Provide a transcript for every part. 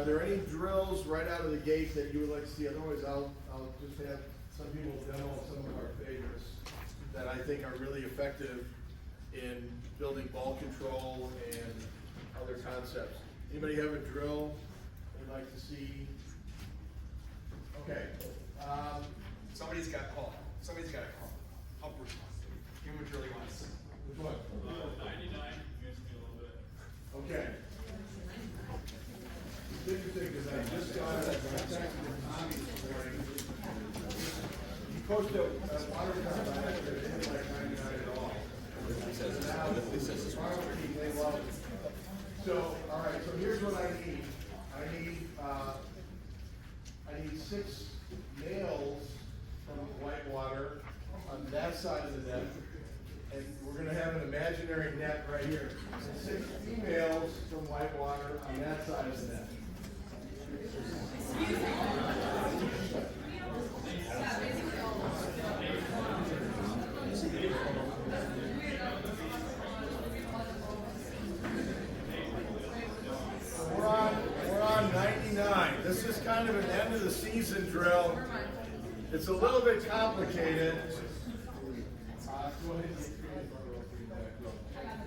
Are there any drills right out of the gate that you would like to see? Otherwise, I'll just have some people demo some of our favorites that I think are really effective in building ball control and other concepts. Anybody have a drill they'd like to see? Okay. Somebody's got a call. Somebody's got a call. Help response. Give him a drill he wants. Which one? 99 confused me a little bit. Okay. It's interesting because I just got a contact with Tommy this morning. He coached a water tower last year, it didn't like 99 at all. Now, the farmer team, they love it. So, all right, so here's what I need. I need 6 males from Whitewater on that side of the net, and we're going to have an imaginary net right here. And 6 females from Whitewater on that side of the net. We're on 99. This is kind of an end of the season drill. It's a little bit complicated. Go ahead and get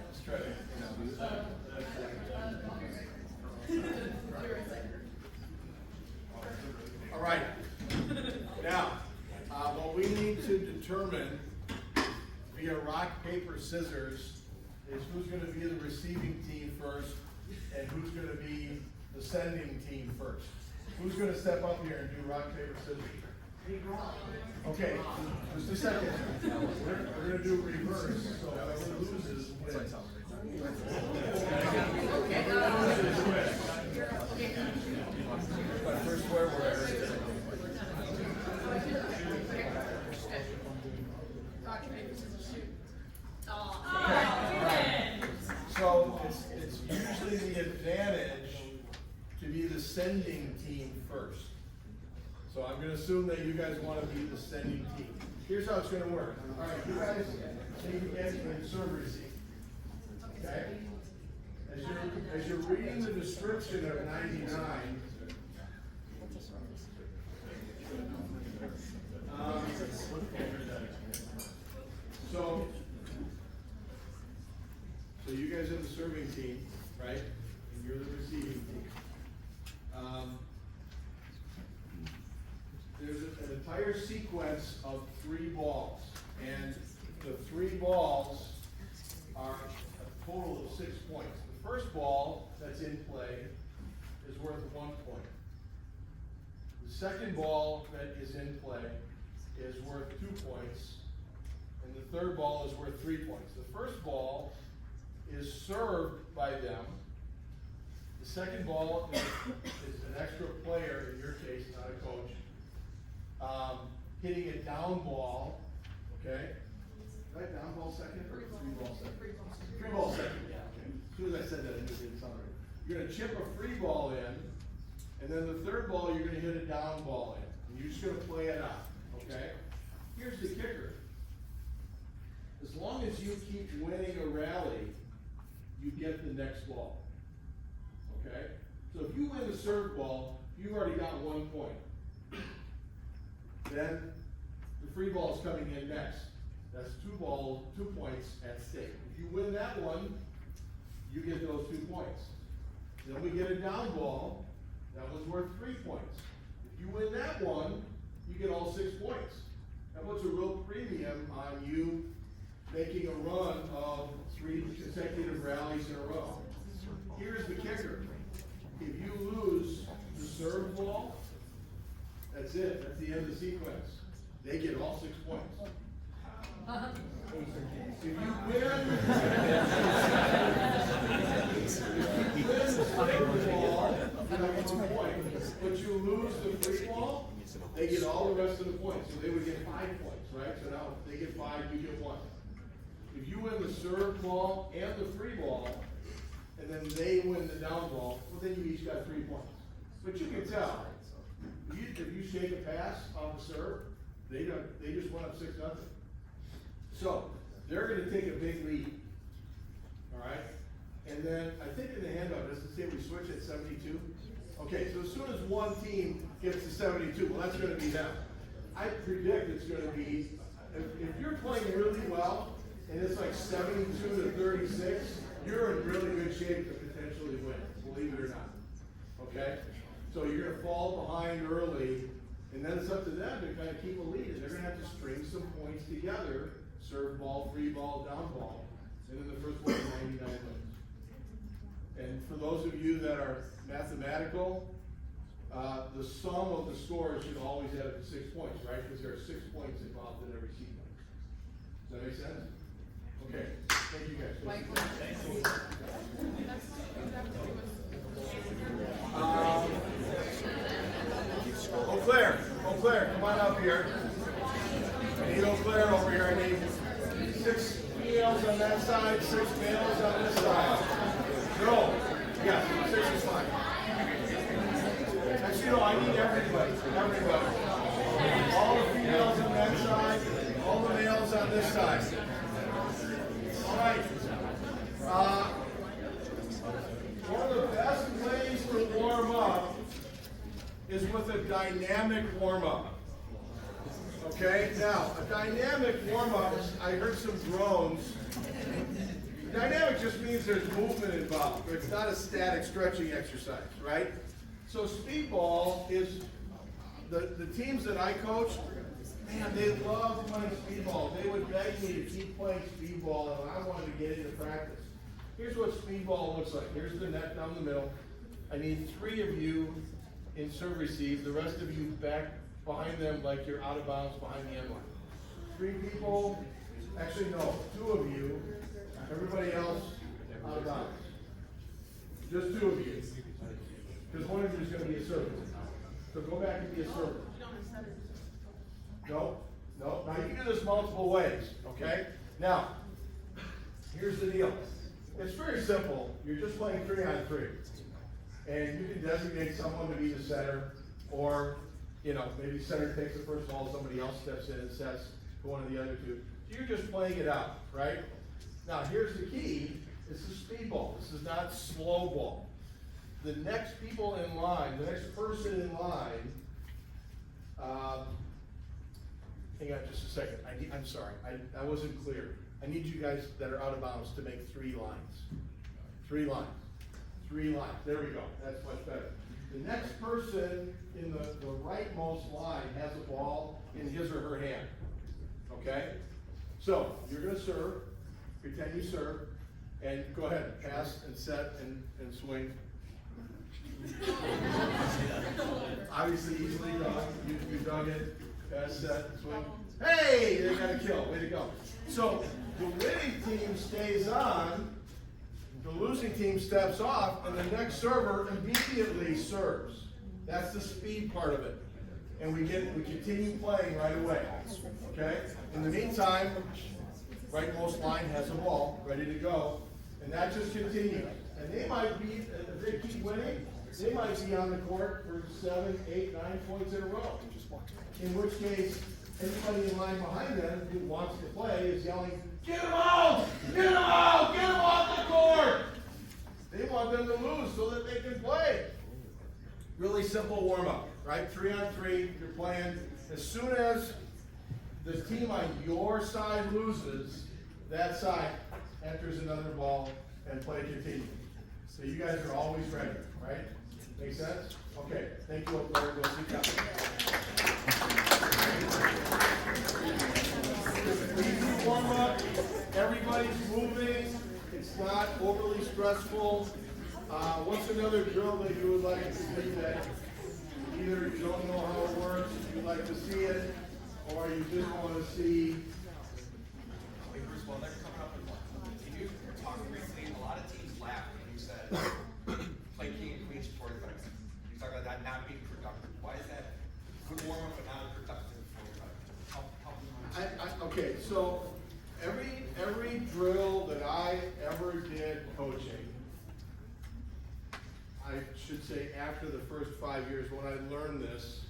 let's try to. All right. Now, what we need to determine via rock, paper, scissors is who's going to be the receiving team first and who's going to be the sending team first. Who's going to step up here and do rock, paper, scissors? Okay, just a second. We're going to do reverse, so whoever loses wins. My first swear word. So it's usually the advantage to be the sending team first. So I'm going to assume that you guys want to be the sending team. Here's how it's going to work. All right, you guys need to get in serve receipt. Okay? As you're reading the description of 99, so you guys are the serving team, right? And you're the receiving team. There's an entire sequence of 3 balls, and the 3 balls are a total of 6 points. The first ball that's in play is worth 1 point. The second ball that is in play is worth 2 points, and the third ball is worth 3 points. The first ball is served by them. The second ball is an extra player, in your case, not a coach, hitting a down ball, okay? Right, down ball second or 3 ball second? 3 ball second, yeah, okay. As soon as I said that, I knew it didn't sound right. You're gonna chip a free ball in, and then the third ball, you're gonna hit a down ball in. And you're just gonna play it out, okay? Here's the kicker. As long as you keep winning a rally, you get the next ball, okay? So if you win the serve ball, you've already got 1 point. Then the free ball is coming in next. That's 2 points at stake. If you win that one, you get those 2 points. Then we get a down ball, that was worth 3 points. If you win that one, you get all 6 points. That puts a real premium on you making a run of 3 consecutive rallies in a row. Here's the kicker. If you lose the serve ball, that's it. That's the end of the sequence. They get all 6 points. If you win the serve ball, you have 1 point. But you lose the free ball, they get all the rest of the points. So they would get 5 points, right? So now they get 5, you get 1. If you win the serve ball and the free ball, and then they win the down ball, well then you each got 3 points. But you can tell, if you shake a pass on the serve, they just went up 6-0. So they're going to take a big lead. All right, and then I think in the handout, does it say we switch at 72? Okay, so as soon as one team gets to 72, well, that's gonna be them. I predict it's gonna be, if you're playing really well, and it's like 72 to 36, you're in really good shape to potentially win, believe it or not. Okay? So you're gonna fall behind early, and then it's up to them to kind of keep a lead, and they're gonna have to string some points together, serve ball, free ball, down ball, and then the first one is 99 wins. And for those of you that are mathematical, the sum of the scores should always add up to 6 points, right? Because there are 6 points involved in every sequence. Does that make sense? Okay, thank you guys. Eau Claire, come on up here. I need Eau Claire over here. I need 6 females on that side, 6 males on this side. No, yeah, 6 is fine. Actually, no, I need everybody. All the females on that side, all the males on this side. All right. One of the best ways to warm up is with a dynamic warm-up. Okay, now, a dynamic warm-up, I heard some groans. Dynamic just means there's movement involved. It's not a static stretching exercise, right? So speedball is, the teams that I coach, man, they love playing speedball. They would beg me to keep playing speedball, and I wanted to get into practice. Here's what speedball looks like. Here's the net down the middle. I need 3 of you in serve receive, the rest of you back behind them like you're out of bounds behind the end line. 3 people, actually no, 2 of you, everybody else out of bounds. Just 2 of you. Because one of you is going to be a server. So go back and be a server. No. Now you can do this multiple ways, okay? Now, here's the deal. It's very simple. You're just playing 3-on-3. And you can designate someone to be the center, or, maybe center takes the first ball, somebody else steps in and sets for one of the other 2. So you're just playing it out, right? Now, here's the key. This is speedball. This is not slow ball. The next people in line, the next person in line, hang on just a second. I'm sorry, I wasn't clear. I need you guys that are out of bounds to make 3 lines. 3 lines. 3 lines. There we go. That's much better. The next person in the rightmost line has a ball in his or her hand. Okay? So, you're going to serve. Pretend you serve. And go ahead. Pass and set and swing. Obviously, easily done. You dug it. Pass, set, swing. Hey! They got a kill. Way to go. So, the winning team stays on. The losing team steps off, and the next server immediately serves. That's the speed part of it. And we continue playing right away. Okay? In the meantime, rightmost line has a ball ready to go, and that just continues. And they might be, if they keep winning, they might be on the court for 7, 8, 9 points in a row. In which case, anybody in line behind them who wants to play is yelling, "Get him out! Get him out! Get him off the court!" They want them to lose so that they can play. Really simple warm-up, right? 3-on-3, you're playing. As soon as the team on your side loses, that side enters another ball and play continues. So you guys are always ready, right? Make sense? Okay, thank you, Blair. Go sit down. Easy warm-up. Everybody's moving. It's not overly stressful. What's another drill that you would like to see that either you don't know how it works, you'd like to see it, or you just want to see? First of all, they're coming up with one. Can you talk briefly? A lot of teams laughed when you said play king and queen support effects. You talk about that not being productive. Why is that good warm up but not productive for you? Okay, so every drill that I ever did coaching, I should say after the first 5 years when I learned this,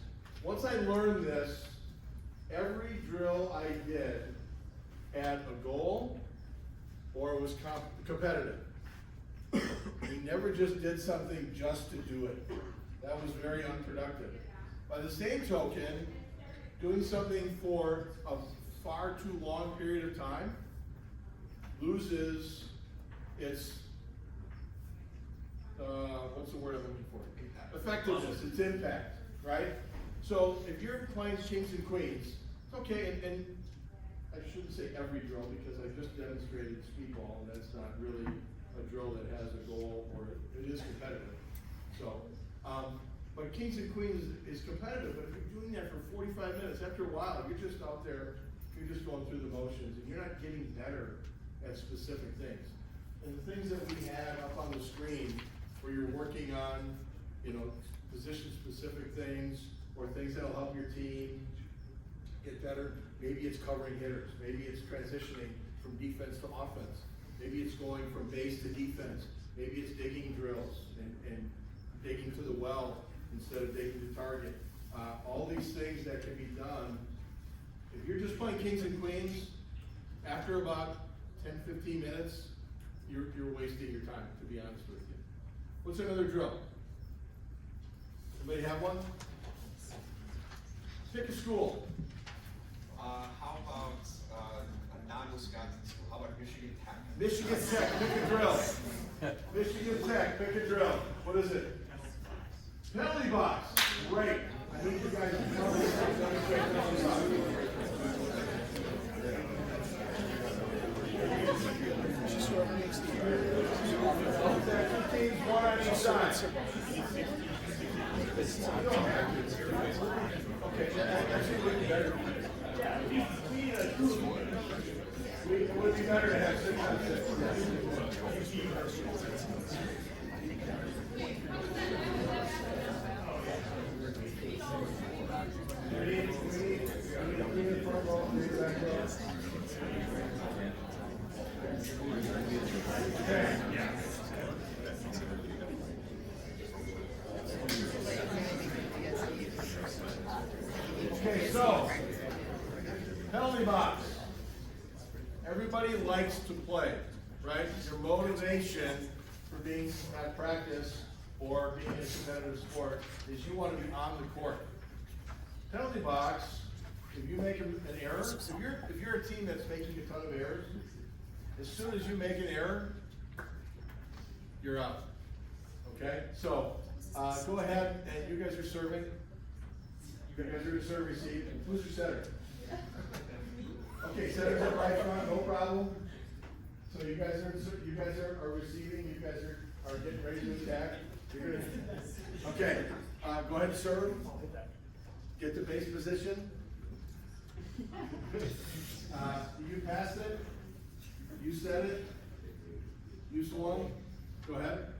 once I learned this, every drill I did had a goal or it was competitive. We never just did something just to do it. That was very unproductive. By the same token, doing something for a far too long period of time loses its, what's the word I'm looking for? Effectiveness, its impact, right? So if you're playing kings and queens, it's okay, and I shouldn't say every drill because I just demonstrated speedball, and that's not really a drill that has a goal, or it is competitive. So, but kings and queens is competitive, but if you're doing that for 45 minutes, after a while, you're just out there, you're just going through the motions, and you're not getting better at specific things. And the things that we had up on the screen, where you're working on, position-specific things, or things that'll help your team get better. Maybe it's covering hitters. Maybe it's transitioning from defense to offense. Maybe it's going from base to defense. Maybe it's digging drills and digging to the well instead of digging to target. All these things that can be done. If you're just playing kings and queens, after about 10-15 minutes, you're wasting your time, to be honest with you. What's another drill? Anybody have one? Pick a school. How about a non-Wisconsin school? How about Michigan Tech? Michigan Tech, pick a drill. Michigan Tech, pick a drill. What is it? Penalty box. Great. I need you guys to come and demonstrate penalty box. Two teams, one on each side. Okay, that's really better. It would be better to have 6 on 6. Okay, so penalty box. Everybody likes to play, right? Your motivation for being at practice or being in a competitive sport is you want to be on the court. Penalty box, if you make an error, if you're a team that's making a ton of errors, as soon as you make an error, you're out. Okay? So go ahead, and you guys are serving. You guys are to serve receive. Who's your setter? Okay, setters up right front, no problem. So you guys are receiving. You guys are getting ready to attack. You're gonna, okay, go ahead and serve. Get to base position. You passed it. You said it. You swung. Go ahead.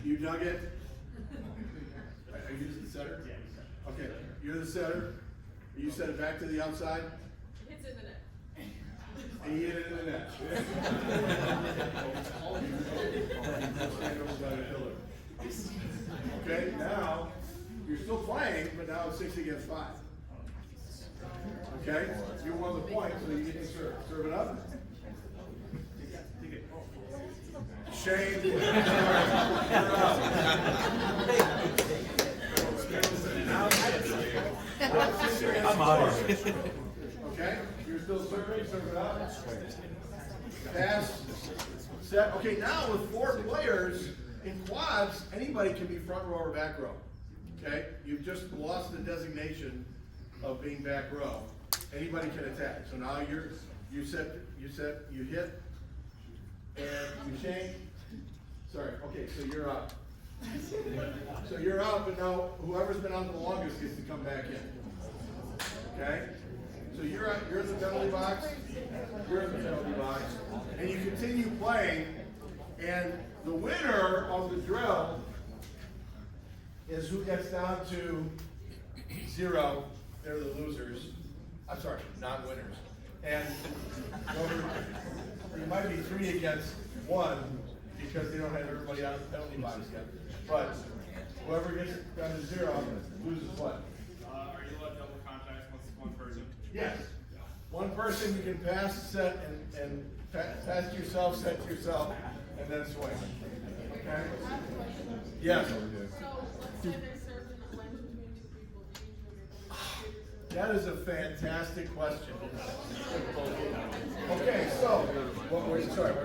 You dug it. Are you the setter? Yeah. Okay, you're the setter. You set it back to the outside. It's in the net. And you hit it in the net. Okay, now you're still playing, but now it's 6 against 5. Okay, you won the point, so you get to serve. Serve it up. Shane. You're up. I'm out of here. Okay, you're still serving, serve it up. Pass, set. Okay, now with 4 players in quads, anybody can be front row or back row. Okay, you've just lost the designation of being back row. Anybody can attack. So now you hit, and you shank. Sorry, okay, so you're up. So you're up, but now whoever's been out the longest gets to come back in. Okay? So you're in the penalty box, you're in the penalty box, and you continue playing, and the winner of the drill is who gets down to 0. They're the losers. I'm sorry, non-winners. And there might be 3 against 1 because they don't have everybody out of the penalty box yet. But whoever gets down to 0 loses what? Are you allowed double contact with one person? Yes. One person you can pass, set, and pass to yourself, set to yourself, and then swing. Okay? Yes. So let's say they served in a lane between two people, do you usually get them in That is a fantastic question. Okay, so, what were you saying?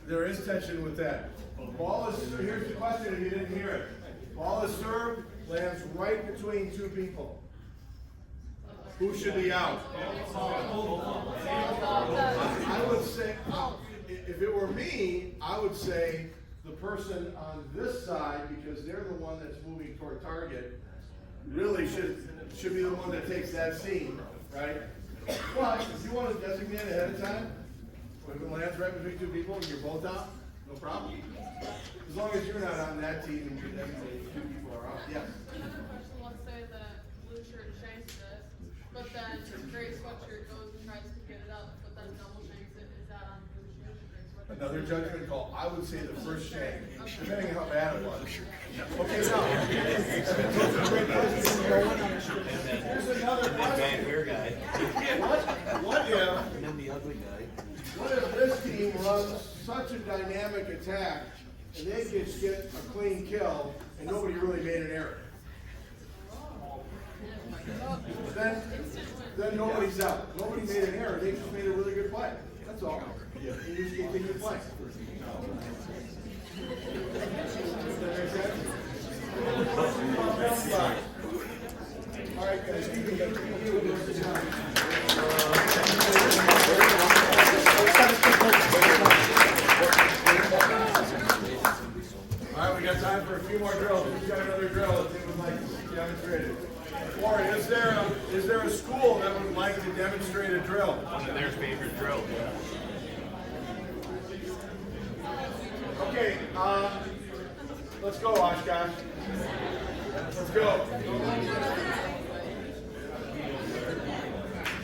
There is tension with that. Ball is, here's the question if you didn't hear it. Ball is served, lands right between two people. Who should be out? I would say, if it were me, I would say the person on this side, because they're the one that's moving toward target, really should be the one that takes that seam, right? But if you want to designate ahead of time, when it lands right between two people and you're both out, no problem. As long as you're not on that team and you're designated two people are out, yes. Another question, let's say that blue shirt shanks it, but then gray sweatshirt goes and tries to get it up, but then double shanks it, is that on blue shirt or gray sweatshirt? Another judgment call, I would say the first shank, depending on how bad it was. Okay, now. Here's another Bad question. hair guy. What And then the ugly guy. if this team runs such a dynamic attack and they just get a clean kill and nobody really made an error? Then nobody's out. Nobody made an error, they just made a really good play. That's all. You just continue to play. All right, guys, all right, we got time for a few more drills. We've got another drill that they would like to see demonstrated. Or is there a school that would like to demonstrate a drill? One of their favorite drills. Okay, let's go, Oshkosh. Let's go.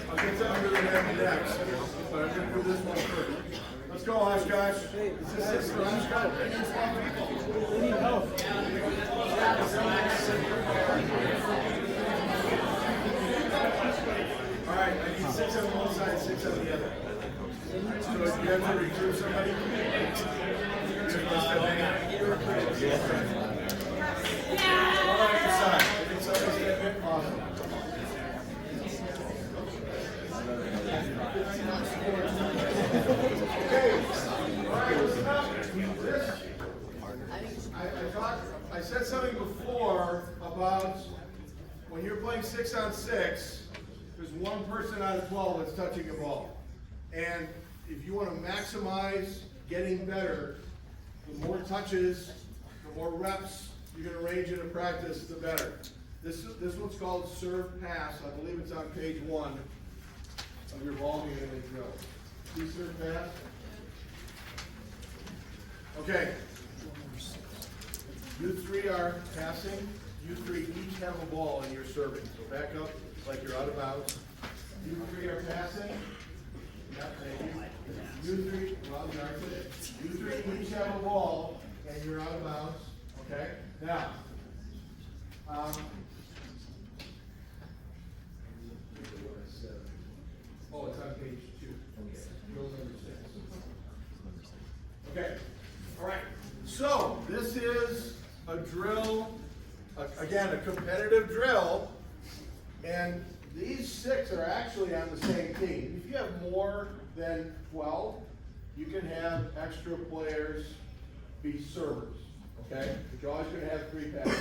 I'll get to under the head next, but I'm going to do this one first. Let's go, Oshkosh. Is this for Oshkosh? We need help. All right, I need 6 on one side, 6 on the other. So if you have to recruit somebody, awesome. Okay, all right, listen up. I said something before about when you're playing 6 on 6, there's one person out of 12 that's touching a ball. And if you want to maximize getting better, the more touches, the more reps you're going to range into practice, the better. This one's called serve pass. I believe it's on page 1 of your ball handling drill. See serve pass? Okay. You three are passing. You three each have a ball and you're serving. So back up like you're out of bounds. You three are passing. Yep, thank you. You three, well, you three each have a ball and you're out of bounds. Okay? Now, oh, it's on page 2. Okay. Drill number 6. Okay. All right. So this is a drill, again, a competitive drill, and these 6 are actually on the same team. If you have more than 12, you can have extra players be servers, okay? But you're always going to have 3 passes.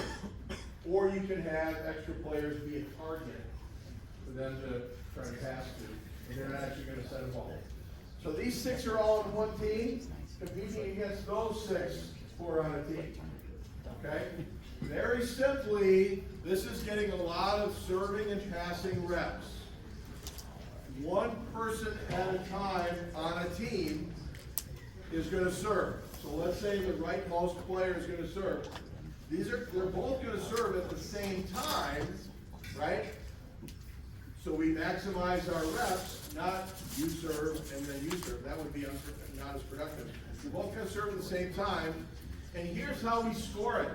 Or you can have extra players be a target for them to try to pass to, and they're not actually going to set a ball. So these 6 are all on one team, competing against those 6 who are on a team, okay? Very simply, this is getting a lot of serving and passing reps. One person at a time on a team is going to serve. So let's say the rightmost player is going to serve. They're both going to serve at the same time, right? So we maximize our reps, not you serve and then you serve. That would be not as productive. We're both going to serve at the same time. And here's how we score it.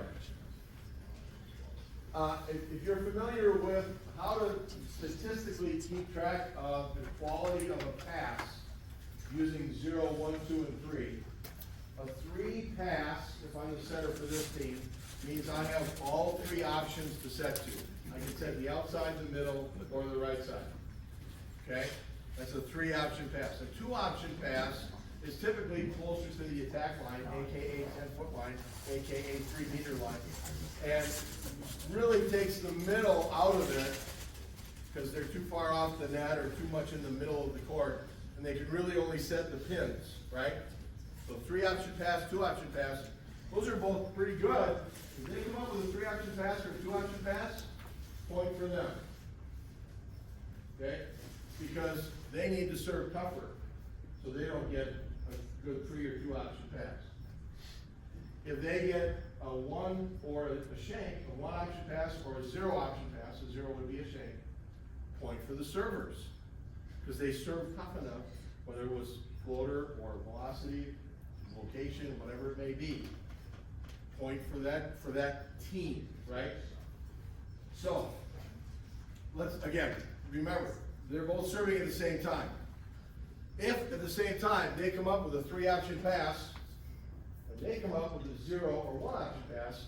If you're familiar with how to statistically keep track of the quality of a pass using 0, 1, 2, and 3, A 3 pass, if I'm the setter for this team, means I have all 3 options to set to. I can set the outside, the middle, or the right side. Okay? That's a 3 option pass. A 2 option pass is typically closer to the attack line, AKA 10-foot line, AKA 3-meter line. And really takes the middle out of it, because they're too far off the net or too much in the middle of the court, and they can really only set the pins, right? So 3 option pass, 2 option pass, those are both pretty good. If they come up with a 3 option pass or a 2 option pass, point for them. Okay? Because they need to serve tougher, so they don't get a good 3 or 2 option pass. If they get a 1 or a shank, a 1 option pass or a 0 option pass, a 0 would be a shank, point for the servers. Because they serve tough enough, whether it was floater or velocity, location, whatever it may be. Point for that team, right? So, let's, again, remember, they're both serving at the same time. If at the same time they come up with a 3 option pass, and they come up with a 0 or 1 option pass,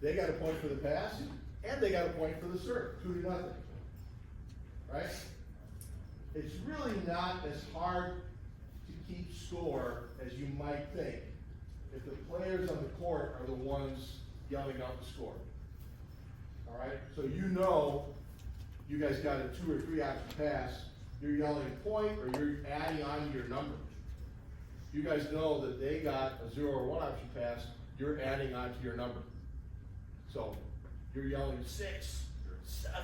they got a point for the pass, and they got a point for the serve, 2-0. Right? It's really not as hard to keep score as you might think if the players on the court are the ones yelling out the score. All right? So you know you guys got a 2 or 3 option pass, you're yelling point or you're adding on to your number. You guys know that they got a 0 or 1 option pass, you're adding on to your number. So you're yelling 6 or 7,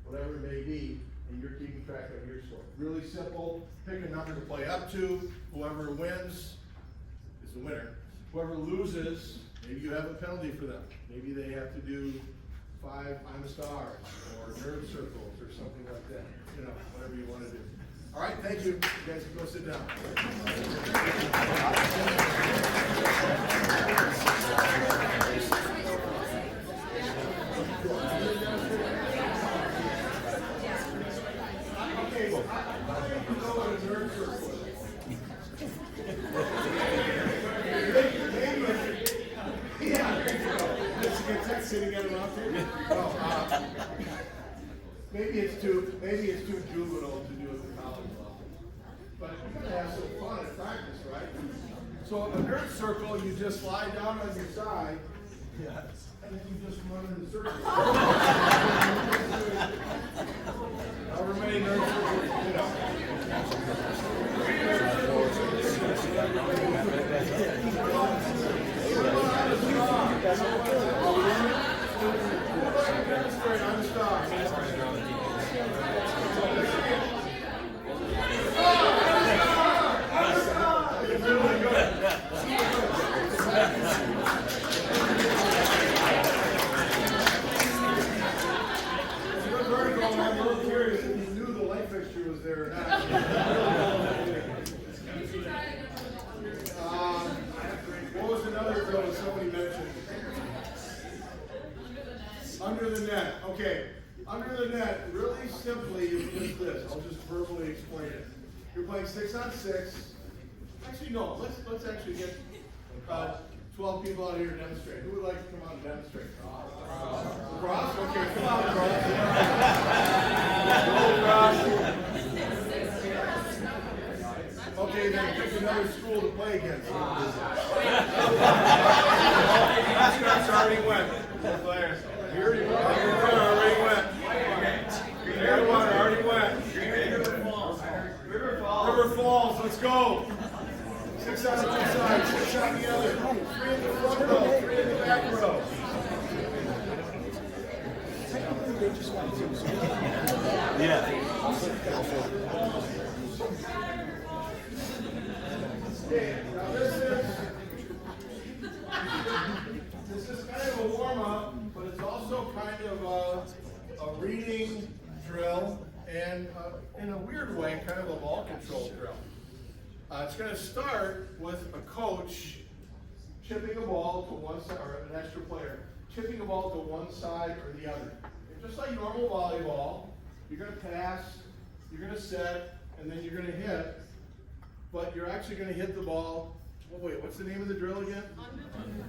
whatever it may be, and you're keeping track of your score. Really simple, pick a number to play up to, whoever wins is the winner. Whoever loses, maybe you have a penalty for them. Maybe they have to do 5 I'm a star, or nerd circles, or something like that. You know, whatever you want to do. All right, thank you. You guys can go sit down. Okay, well, how many of you know what a nerd circle is? Yeah, there you go. Let's get that sitting at around here. Maybe it's too juvenile to do at the college level. But you're gonna have some fun at practice, right? So a nerd circle, you just slide down on your side, and then you just run in the circle. However many nerd circles, you know. I'm a star. Really good. Good vertical, I'm a little curious if you knew the light fixture was there or not. What was another drill that somebody mentioned? Under the net. Okay. Under the net, really simply, is just this. I'll just verbally explain it. You're playing 6-on-6. Actually, no. Let's actually get 12 people out here to demonstrate. Who would like to come out and demonstrate? Cross? Okay, come on, Cross. Okay, then pick another school to play against. Mascots already went. He already went. Already went. River Falls, let's go. 6 on the two sides, 6 on the other. 3 in the front row, 3 in the back row. Yeah. Okay, now this is kind of a warm-up, but it's also kind of a reading drill, and in a weird way, kind of a ball control drill. It's going to start with a coach chipping a ball to one side, or an extra player, chipping a ball to one side or the other. And just like normal volleyball, you're going to pass, you're going to set, and then you're going to hit, but you're actually going to hit the ball wait, what's the name of the drill again?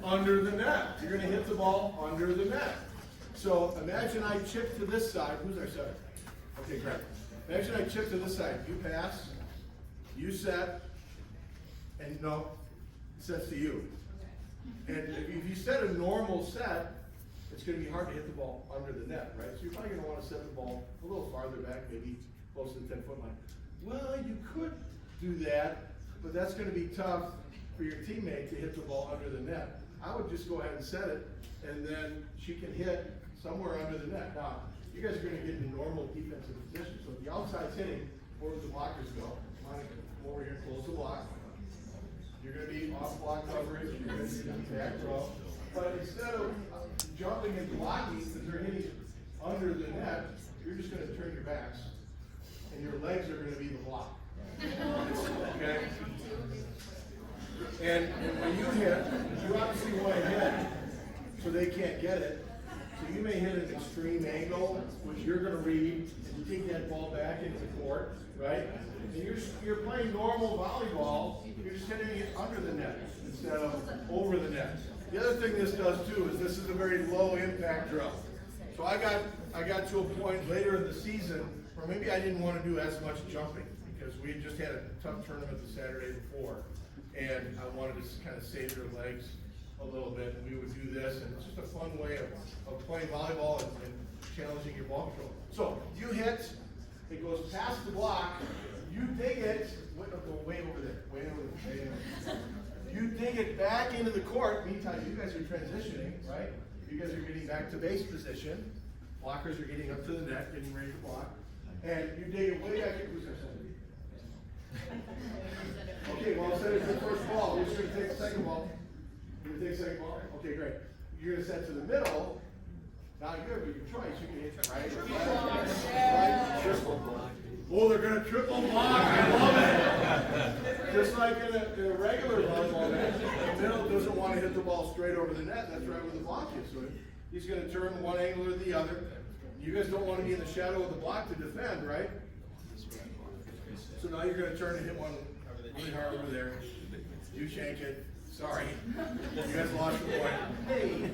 Under Under the net. You're gonna hit the ball under the net. So imagine I chip to this side. Who's our setter? Okay, great. Imagine I chip to this side. You pass, you set, and no, it sets to you. And if you set a normal set, it's gonna be hard to hit the ball under the net, right? So you're probably gonna wanna set the ball a little farther back, maybe close to the 10-foot line. Well, you could do that, but that's gonna be tough for your teammate to hit the ball under the net. I would just go ahead and set it, and then she can hit somewhere under the net. Now, you guys are gonna get in normal defensive position, so if the outside's hitting, where does the blockers go? Come on, come over here, close the block. You're gonna be off block coverage, you're gonna be back row. But instead of jumping and blocking, because they're hitting under the net, you're just gonna turn your backs, and your legs are gonna be the block. Okay? And when you hit, you obviously want to hit so they can't get it. So you may hit an extreme angle, which you're going to read, and you take that ball back into the court, right? And you're playing normal volleyball, you're just hitting it under the net instead of over the net. The other thing this does too is this is a very low impact drill. So I got to a point later in the season where maybe I didn't want to do as much jumping because we had just had a tough tournament the Saturday before. And I wanted to kind of save their legs a little bit, and we would do this, and it's just a fun way of playing volleyball and challenging your ball control. So, you hit, it goes past the block, you dig it, way over there. You dig it back into the court, meantime you guys are transitioning, right? You guys are getting back to base position, blockers are getting up to the net, getting ready to block, and you dig it way back in, who's our center? Okay, well, instead of the first ball, you're just going to take the second ball. You're going to take the second ball? Okay, great. You're going to set to the middle. Now you have your choice. You can hit right, triple. Oh, they're going to triple block. I love it. Just like in a regular volleyball match, the middle doesn't want to hit the ball straight over the net. That's right where the block is. So he's going to turn one angle or the other. You guys don't want to be in the shadow of the block to defend, right? So now you're going to turn and hit one really hard over there. You shank it. Sorry. You guys lost the point. Hey,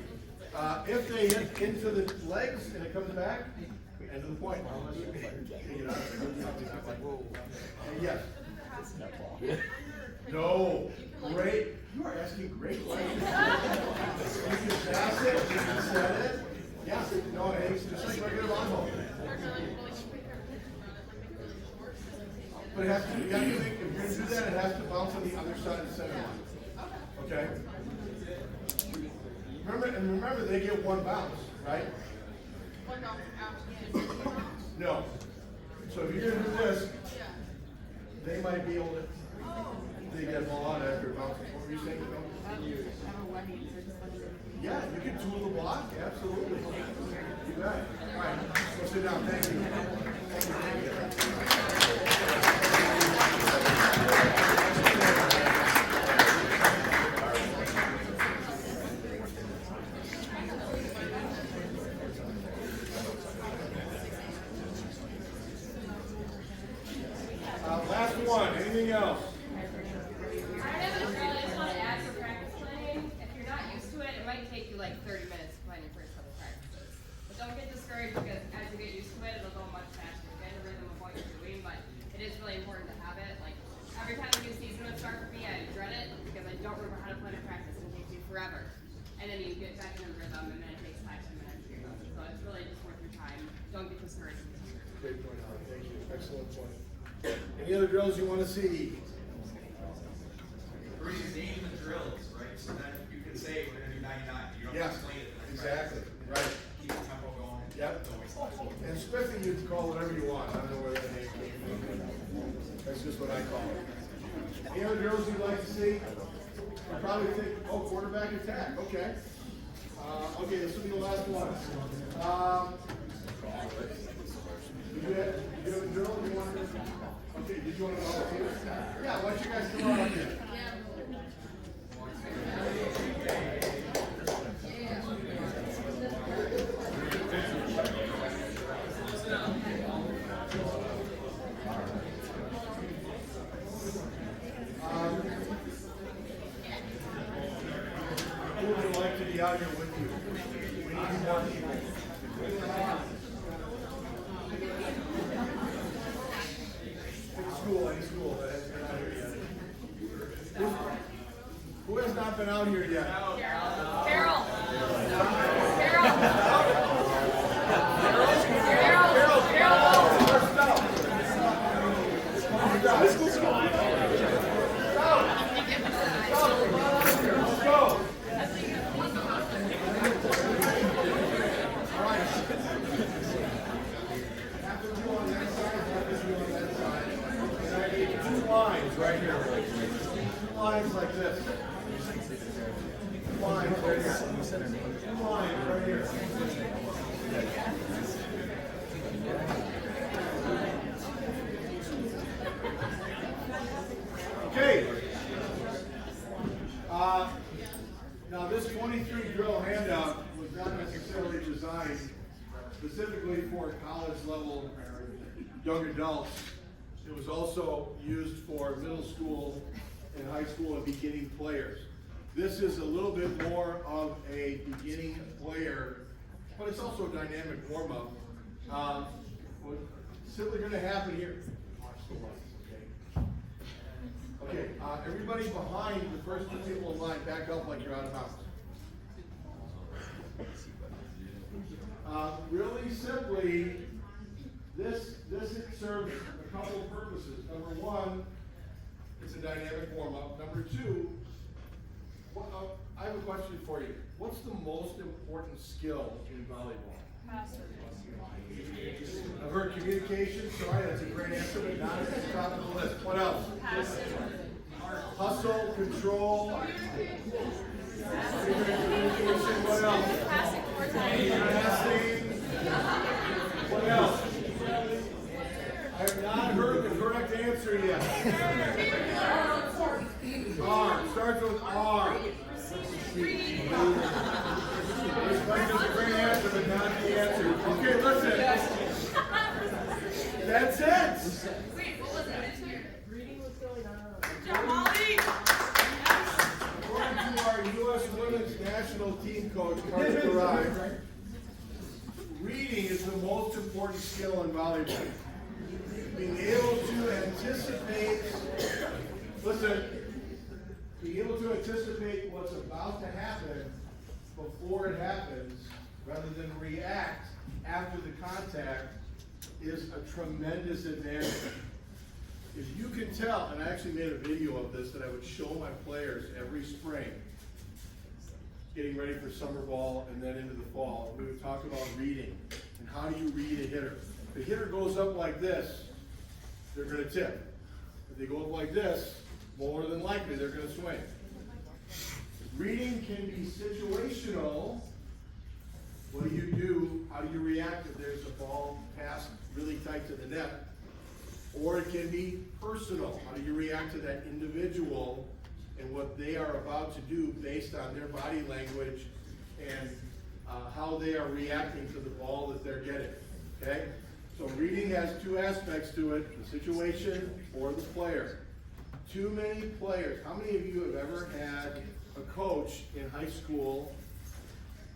if they hit into the legs and it comes back, end of the point. Yes. No. Great. You are asking great questions. You can pass it. You can set it. Yeah. No, it's just like regular volleyball. But it has to, you have to think, if you're going to do that, it has to bounce on the other side of the center line. Okay? Remember, they get one bounce, right? One bounce after. No. So if you're going to do this, they might be able to, they get a ball on after bouncing. What were you saying? Yeah, you can tool the block, absolutely. You bet. All right, go sit down. Thank you. Thank you. Last one. Anything else? I have a drill I just want to add for practice playing. If you're not used to it, it might take you like 30 minutes to plan your first couple practices. But don't get discouraged because as you get used to it, it'll go much faster. You get a rhythm of what you're doing, but it is really important to have it. Like every time a new season would start for me, I dread it because I don't remember how to plan a practice. It takes you forever. And then you get back in the rhythm and then it takes 5 to 10 minutes to get going. So it's really just worth your time. Don't get discouraged. Great point, Howard. Thank you. Excellent point. Any other drills you want to see? Name the drills, right? So that you can say we're gonna do 99. You don't Yeah, explain it. exactly. Right. Keep the tempo going. Yep. And Spiffing, you can call whatever you want. I don't know where that name came from. That's just what I call it. Any other drills you'd like to see? You probably think, oh, quarterback attack. Okay. Okay, this will be the last one. Did you have a drill you wanted to? Okay, did you want to volunteer? Yeah, why don't you guys come on up here? would like to be out here with you? We need more people. Any school that hasn't been out here yet. Who has not been out here yet? Carol. Right here. Two lines like this. Two lines right here. Two lines right here. Okay. Now this 23 drill handout was not necessarily designed specifically for college level young adults. It was also used for middle school and high school and beginning players. This is a little bit more of a beginning player, but it's also a dynamic warm-up. What's simply going to happen here. Okay, everybody behind the first two people in line, back up like you're out of bounds. Really simply, this serves a couple of purposes. Number one, it's a dynamic warm-up. Number two, I have a question for you. What's the most important skill in volleyball? I've heard communication. Sorry, that's a great answer, but not at the top of the list. What else? Hustle, control. Communication. What else? Passing. What else? I have not heard the correct answer yet. R. Starts with R. This question is a great answer, but not the answer. Okay, listen. That's it. Wait, what was it? Reading was going on. According to our U.S. Women's National Team coach, Carter Garage, reading is the most important skill in volleyball. Being able to anticipate, being able to anticipate what's about to happen before it happens, rather than react after the contact, is a tremendous advantage. If you can tell, and I actually made a video of this that I would show my players every spring, getting ready for summer ball and then into the fall, we would talk about reading and how do you read a hitter. If the hitter goes up like this, they're going to tip. If they go up like this, more than likely they're going to swing. Reading can be situational. What do you do? How do you react if there's a ball passed really tight to the net? Or it can be personal. How do you react to that individual and what they are about to do based on their body language and how they are reacting to the ball that they're getting? Okay? So reading has two aspects to it, the situation or the player. Too many players. How many of you have ever had a coach in high school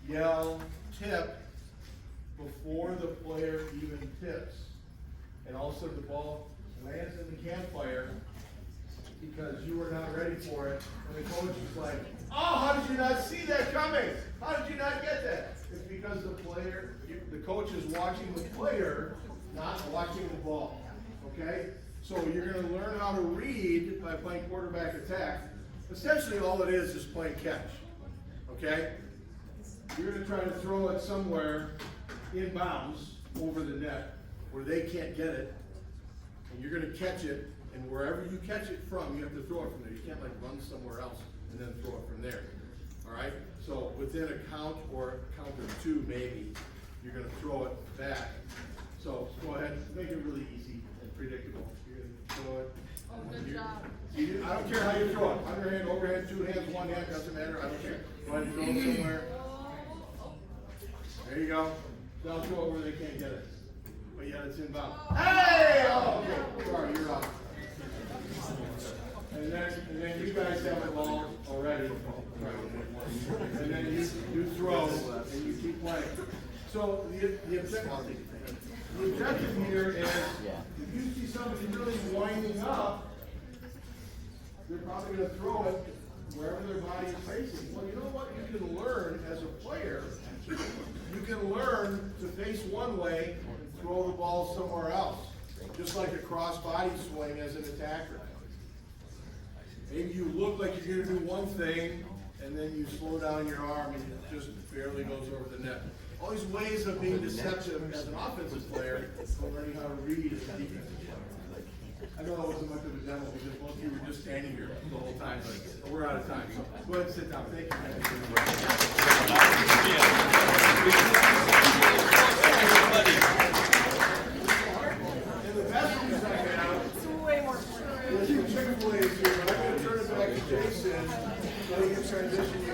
yell tip before the player even tips? And all of a sudden the ball lands in the campfire because you were not ready for it. And the coach is like, oh, how did you not see that coming? How did you not get that? It's because the coach is watching the player, not watching the ball. Okay? So you're going to learn how to read by playing quarterback attack. Essentially all it is playing catch. Okay? You're going to try to throw it somewhere in bounds over the net where they can't get it. And you're going to catch it. And wherever you catch it from, you have to throw it from there. You can't like run somewhere else and then throw it from there. All right? So within a count or a count or two maybe, you're going to throw it back. So go ahead, make it really easy and predictable. You're going to throw it. Oh, good job. I don't care how you throw it. Underhand, overhand, two hands, one hand, doesn't matter. I don't care. Go ahead and throw it somewhere. There you go. They'll throw it where they can't get it. But yet it's inbound. Hey! Oh, okay. Sorry, you're out. and then you guys have the ball already. And then you throw, and you keep playing. So the objective here is, if you see somebody really winding up, they're probably gonna throw it wherever their body is facing. Well, you know what you can learn as a player? You can learn to face one way and throw the ball somewhere else. Just like a cross-body swing as an attacker. Maybe you look like you're gonna do one thing, and then you slow down your arm and it just barely goes over the net. All these ways of being deceptive as an offensive player, but learning how to read as a defensive player. I know that wasn't much of a demo because most of you were just standing here the whole time, but we're out of time. So go ahead and sit down. Thank you. And the best news I have is Chick-fil-A is here, but I'm going to turn it back to Jason so he can transition you.